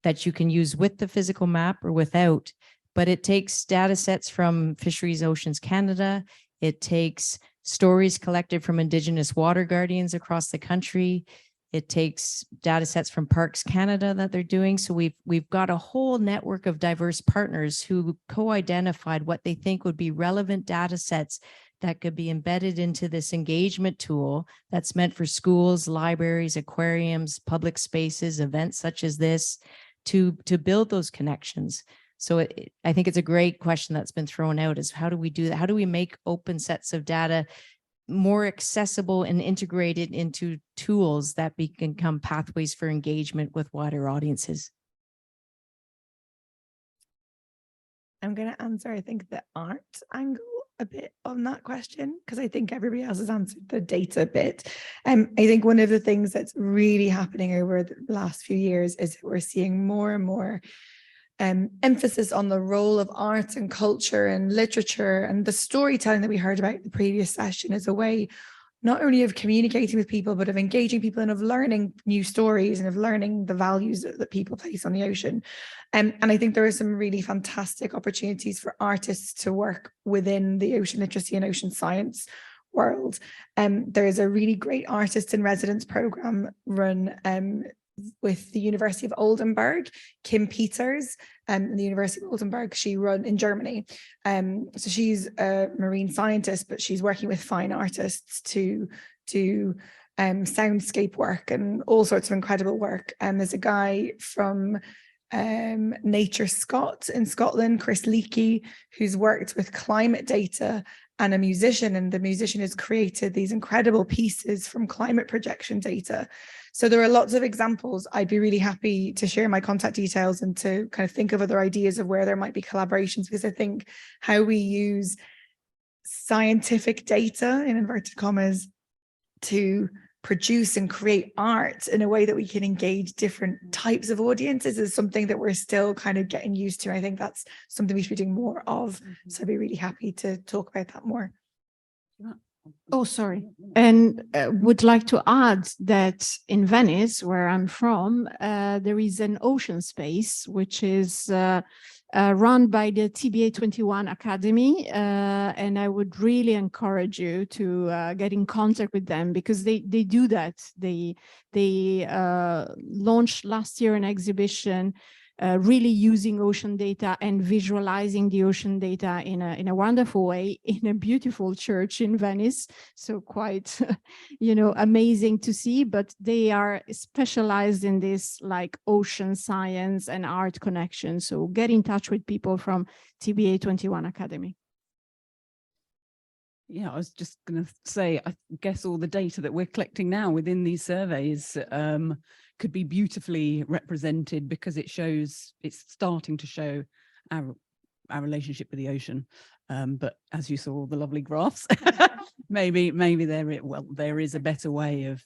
that you can use with the physical map or without. But it takes data sets from Fisheries Oceans Canada. It takes stories collected from Indigenous water guardians across the country. It takes data sets from Parks Canada that they're doing. So we've got a whole network of diverse partners who co-identified what they think would be relevant data sets that could be embedded into this engagement tool that's meant for schools, libraries, aquariums, public spaces, events such as this, to build those connections. So I think it's a great question that's been thrown out, is how do we do that? How do we make open sets of data more accessible and integrated into tools that become pathways for engagement with wider audiences? I'm going to answer, I think, the art angle a bit on that question, because I think everybody else has answered the data bit. I think one of the things that's really happening over the last few years is that we're seeing more and more emphasis on the role of art and culture and literature, and the storytelling that we heard about in the previous session as a way not only of communicating with people, but of engaging people and of learning new stories and of learning the values that people place on the ocean. And I think there are some really fantastic opportunities for artists to work within the ocean literacy and ocean science world. There is a really great artist in residence program run with the University of Oldenburg, Kim Peters, the University of Oldenburg, she run in Germany. So she's a marine scientist, but she's working with fine artists to do soundscape work and all sorts of incredible work. There's a guy from Nature Scott in Scotland, Chris Leakey, who's worked with climate data, and a musician, and the musician has created these incredible pieces from climate projection data. So there are lots of examples. I'd be really happy to share my contact details and to kind of think of other ideas of where there might be collaborations, because I think how we use scientific data, in inverted commas, to produce and create art in a way that we can engage different types of audiences is something that we're still kind of getting used to. I think that's something we should be doing more of. So I'd be really happy to talk about that more. Oh, sorry. And would like to add that in Venice, where I'm from, there is an ocean space, which is run by the TBA 21 Academy. And I would really encourage you to get in contact with them, because they do that. They launched last year an exhibition really using ocean data and visualizing the ocean data in a wonderful way in a beautiful church in Venice. So quite, amazing to see, but they are specialized in this like ocean science and art connection. So get in touch with people from TBA 21 Academy. Yeah, I was just going to say, I guess all the data that we're collecting now within these surveys could be beautifully represented, because it's starting to show our relationship with the ocean. But as you saw the lovely graphs, maybe there is a better way of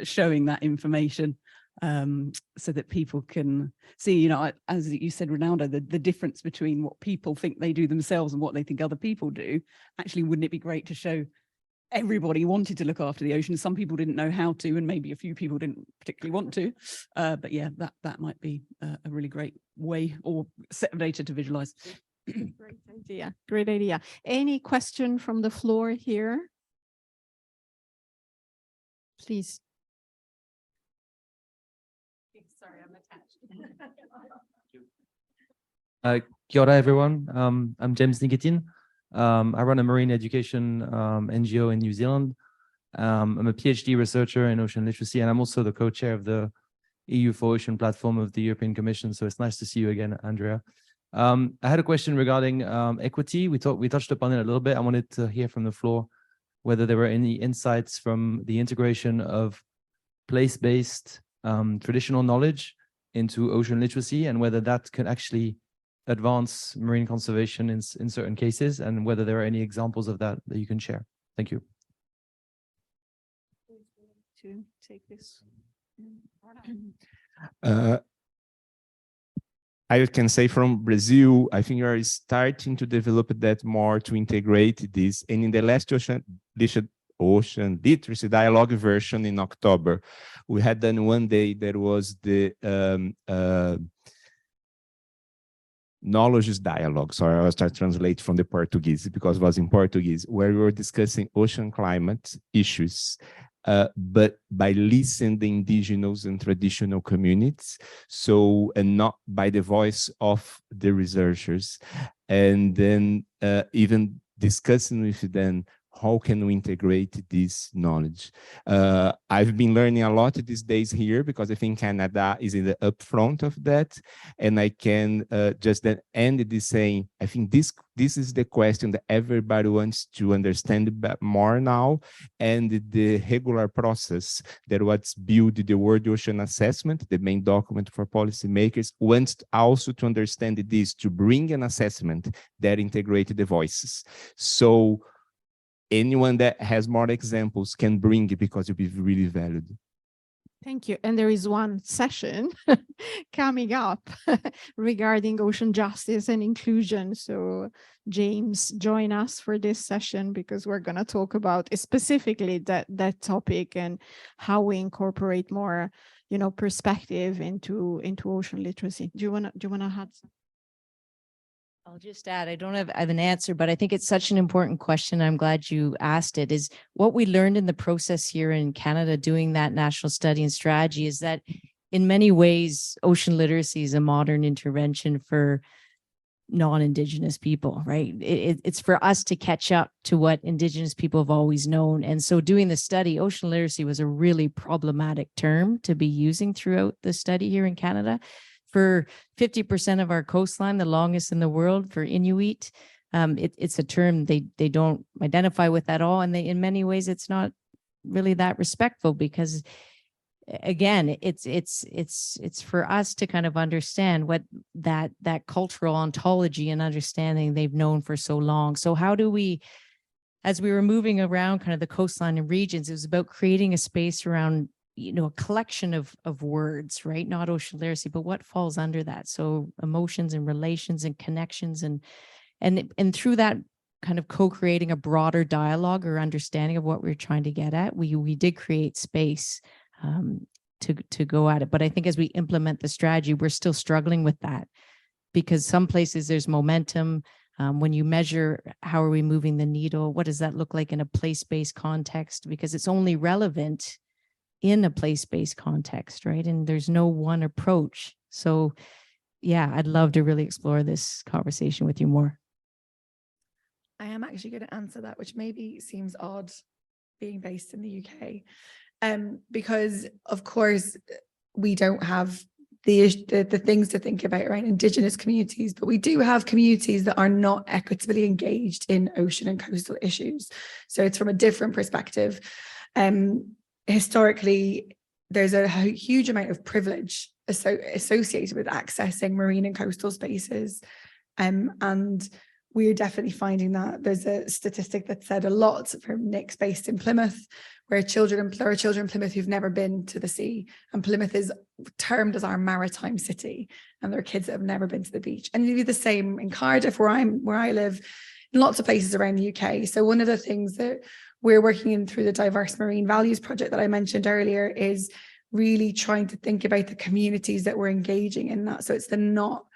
showing that information, so that people can see, as you said, Ronaldo, the difference between what people think they do themselves and what they think other people do. Actually, wouldn't it be great to show everybody wanted to look after the ocean? Some people didn't know how to, and maybe a few people didn't particularly want to. But yeah, that might be a really great way or set of data to visualize. Great idea. Great idea. Any question from the floor here? Please. Sorry, I'm attached. Kia ora, everyone. I'm James Nikitin. I run a marine education NGO in New Zealand. I'm a PhD researcher in ocean literacy, and I'm also the co-chair of the EU for Ocean platform of the European Commission. So it's nice to see you again, Andrea. I had a question regarding equity. We touched upon it a little bit. I wanted to hear from the floor whether there were any insights from the integration of place-based traditional knowledge into ocean literacy, and whether that could actually advance marine conservation in certain cases, and whether there are any examples of that you can share. Thank you. To take this. I can say from Brazil, I think we are starting to develop that more to integrate this. And in the last Ocean Literacy Dialogue version in October, we had done one day that was the knowledge dialogue. Sorry, I'll start to translate from the Portuguese because it was in Portuguese, where we were discussing ocean climate issues, but by listening the indigenous and traditional communities, so, and not by the voice of the researchers. And then even discussing with them, how can we integrate this knowledge? I've been learning a lot these days here because I think Canada is in the upfront of that. And I can just then end this saying, I think this is the question that everybody wants to understand more now. And the regular process that what's built the World Ocean Assessment, the main document for policymakers, wants also to understand this, to bring an assessment that integrates the voices. So anyone that has more examples can bring it because it'll be really valued. Thank you. And there is one session coming up regarding ocean justice and inclusion. So James, join us for this session because we're going to talk about specifically that topic and how we incorporate more, perspective into ocean literacy. Do you want to add something? I'll just add, I don't have an answer, but I think it's such an important question. I'm glad you asked it. Is what we learned in the process here in Canada doing that national study and strategy is that in many ways, ocean literacy is a modern intervention for non-Indigenous people, right? It's for us to catch up to what Indigenous people have always known. And so doing the study, ocean literacy was a really problematic term to be using throughout the study here in Canada. For 50% of our coastline, the longest in the world for Inuit, it's a term they don't identify with at all. And in many ways, it's not really that respectful because, again, it's for us to kind of understand what that cultural ontology and understanding they've known for so long. So how do we, as we were moving around kind of the coastline and regions, it was about creating a space around a collection of words, right? Not ocean literacy, but what falls under that. So emotions and relations and connections and through that kind of co-creating a broader dialogue or understanding of what we're trying to get at, we did create space to go at it. But I think as we implement the strategy, we're still struggling with that because some places there's momentum. When you measure how are we moving the needle, what does that look like in a place-based context? Because it's only relevant in a place-based context, right? And there's no one approach. So yeah, I'd love to really explore this conversation with you more. I am actually going to answer that, which maybe seems odd being based in the UK, because of course we don't have the things to think about around Indigenous communities, but we do have communities that are not equitably engaged in ocean and coastal issues. So it's from a different perspective. Historically, there's a huge amount of privilege associated with accessing marine and coastal spaces. And we're definitely finding that. There's a statistic that said a lot from Nick's based in Plymouth, where there are children in Plymouth who've never been to the sea. And Plymouth is termed as our maritime city. And there are kids that have never been to the beach. And you do the same in Cardiff, where I live, in lots of places around the UK. So one of the things that we're working in through the Diverse Marine Values Project that I mentioned earlier is really trying to think about the communities that we're engaging in that. So it's not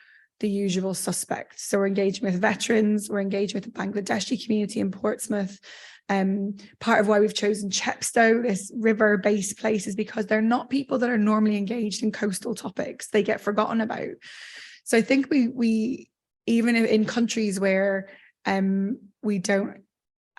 the usual suspects. So we're engaging with veterans, we're engaging with the Bangladeshi community in Portsmouth. Part of why we've chosen Chepstow, this river-based place, is because they're not people that are normally engaged in coastal topics. They get forgotten about. So I think we even in countries where we don't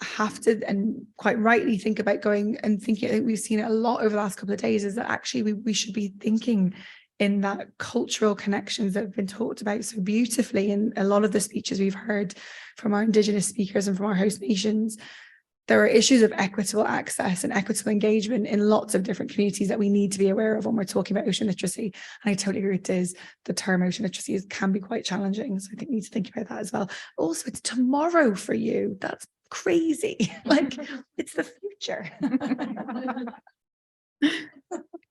have to, and quite rightly, think about going and thinking, I think we've seen it a lot over the last couple of days, is that actually we should be thinking in that cultural connections that have been talked about so beautifully in a lot of the speeches we've heard from our Indigenous speakers and from our host nations. There are issues of equitable access and equitable engagement in lots of different communities that we need to be aware of when we're talking about ocean literacy. And I totally agree with Diz, the term ocean literacy can be quite challenging. So I think we need to think about that as well. Also, it's tomorrow for you. That's crazy. Like, it's the future.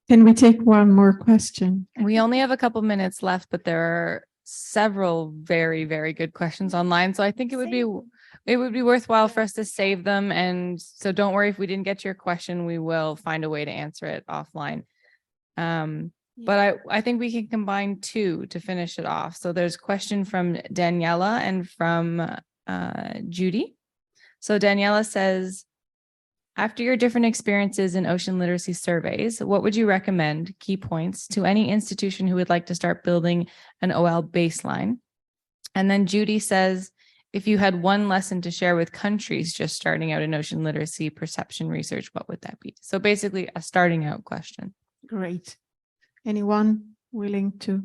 Can we take one more question? We only have a couple minutes left, but there are several very, very good questions online. So I think it would be worthwhile for us to save them. And so don't worry if we didn't get to your question, we will find a way to answer it offline. But I think we can combine two to finish it off. So there's a question from Daniela and from Judy. So Daniela says, after your different experiences in ocean literacy surveys, what would you recommend key points to any institution who would like to start building an OL baseline? And then Judy says, if you had one lesson to share with countries just starting out in ocean literacy perception research, what would that be? So basically a starting out question. Great. Anyone willing to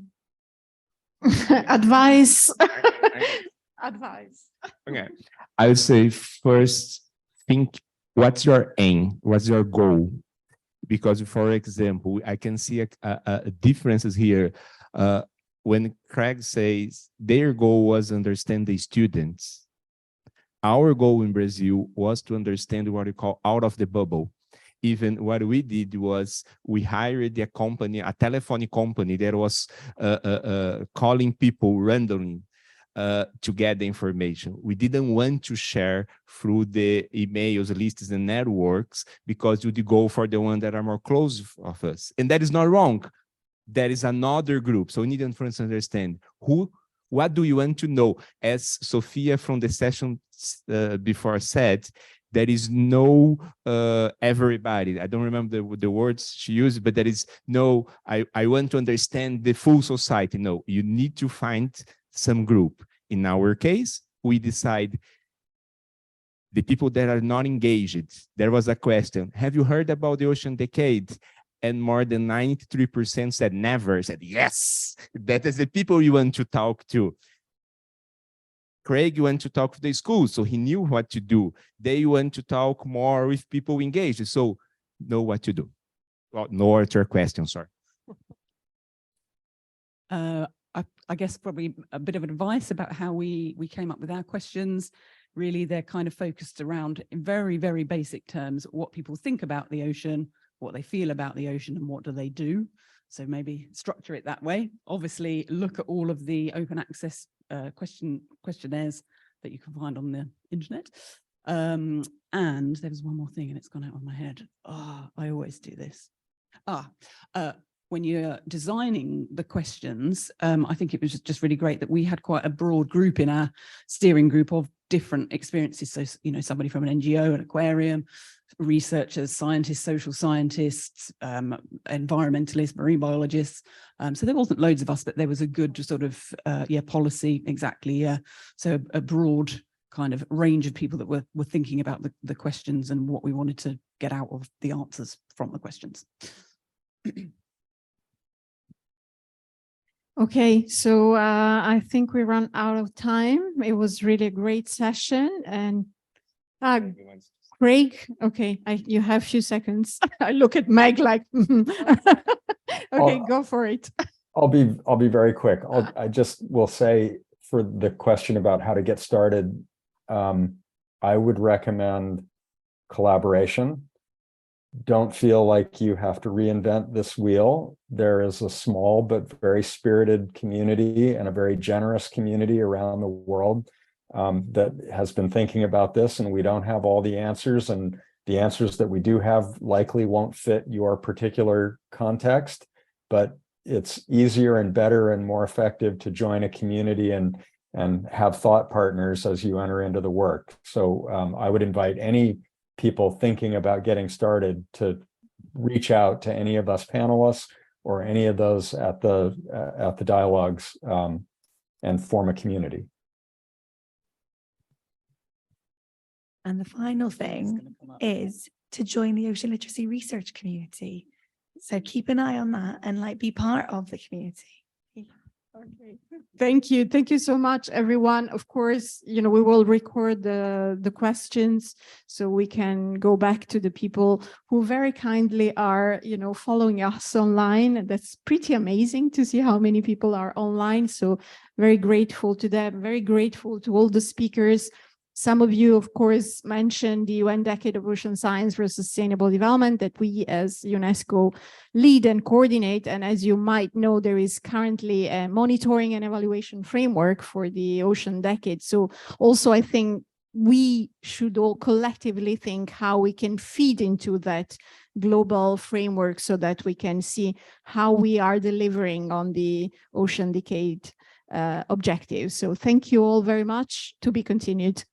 advise? Advise. Okay. I would say first, think what's your aim? What's your goal? Because, for example, I can see a differences here. When Craig says their goal was understand the students, our goal in Brazil was to understand what we call out of the bubble. Even what we did was we hired a company, a telephone company that was calling people randomly to get the information. We didn't want to share through the emails, lists, and networks because we'd go for the ones that are more close of us. And that is not wrong. There is another group. So we need to understand what do you want to know? As Sophia from the session before said, there is no everybody. I don't remember the words she used, but there is no, I want to understand the full society. No, you need to find some group. In our case, we decide the people that are not engaged. There was a question, have you heard about the ocean decade? And more than 93% said never, said yes. That is the people you want to talk to. Craig went to talk to the school, so he knew what to do. They went to talk more with people engaged, so know what to do. Well, no answer question, sorry. I guess probably a bit of advice about how we came up with our questions. Really, they're kind of focused around, in very, very basic terms, what people think about the ocean, what they feel about the ocean, and what do they do. So maybe structure it that way. Obviously, look at all of the open access questionnaires that you can find on the internet. And there was one more thing and it's gone out of my head. Oh, I always do this. When you're designing the questions, I think it was just really great that we had quite a broad group in our steering group of different experiences. So, you know, somebody from an NGO, an aquarium, researchers, scientists, social scientists, environmentalists, marine biologists. So there wasn't loads of us, but there was a good sort of, policy, exactly. So a broad kind of range of people that were thinking about the questions and what we wanted to get out of the answers from the questions. Okay, so I think we run out of time. It was really a great session. And Craig, okay, you have a few seconds. I look at Meg like, okay, go for it. I'll be very quick. I just will say for the question about how to get started, I would recommend collaboration. Don't feel like you have to reinvent this wheel. There is a small but very spirited community and a very generous community around the world that has been thinking about this, and we don't have all the answers, and the answers that we do have likely won't fit your particular context, but it's easier and better and more effective to join a community and have thought partners as you enter into the work. So I would invite any people thinking about getting started to reach out to any of us panelists or any of those at the dialogues and form a community. And the final thing is to join the ocean literacy research community. So keep an eye on that and be part of the community. Okay. Thank you. Thank you so much, everyone. Of course, we will record the questions so we can go back to the people who very kindly are, following us online. That's pretty amazing to see how many people are online. So very grateful to them, very grateful to all the speakers. Some of you, of course, mentioned the UN Decade of Ocean Science for Sustainable Development that we as UNESCO lead and coordinate. And as you might know, there is currently a monitoring and evaluation framework for the Ocean Decade. So also, I think we should all collectively think how we can feed into that global framework so that we can see how we are delivering on the Ocean Decade objectives. So thank you all very much. To be continued.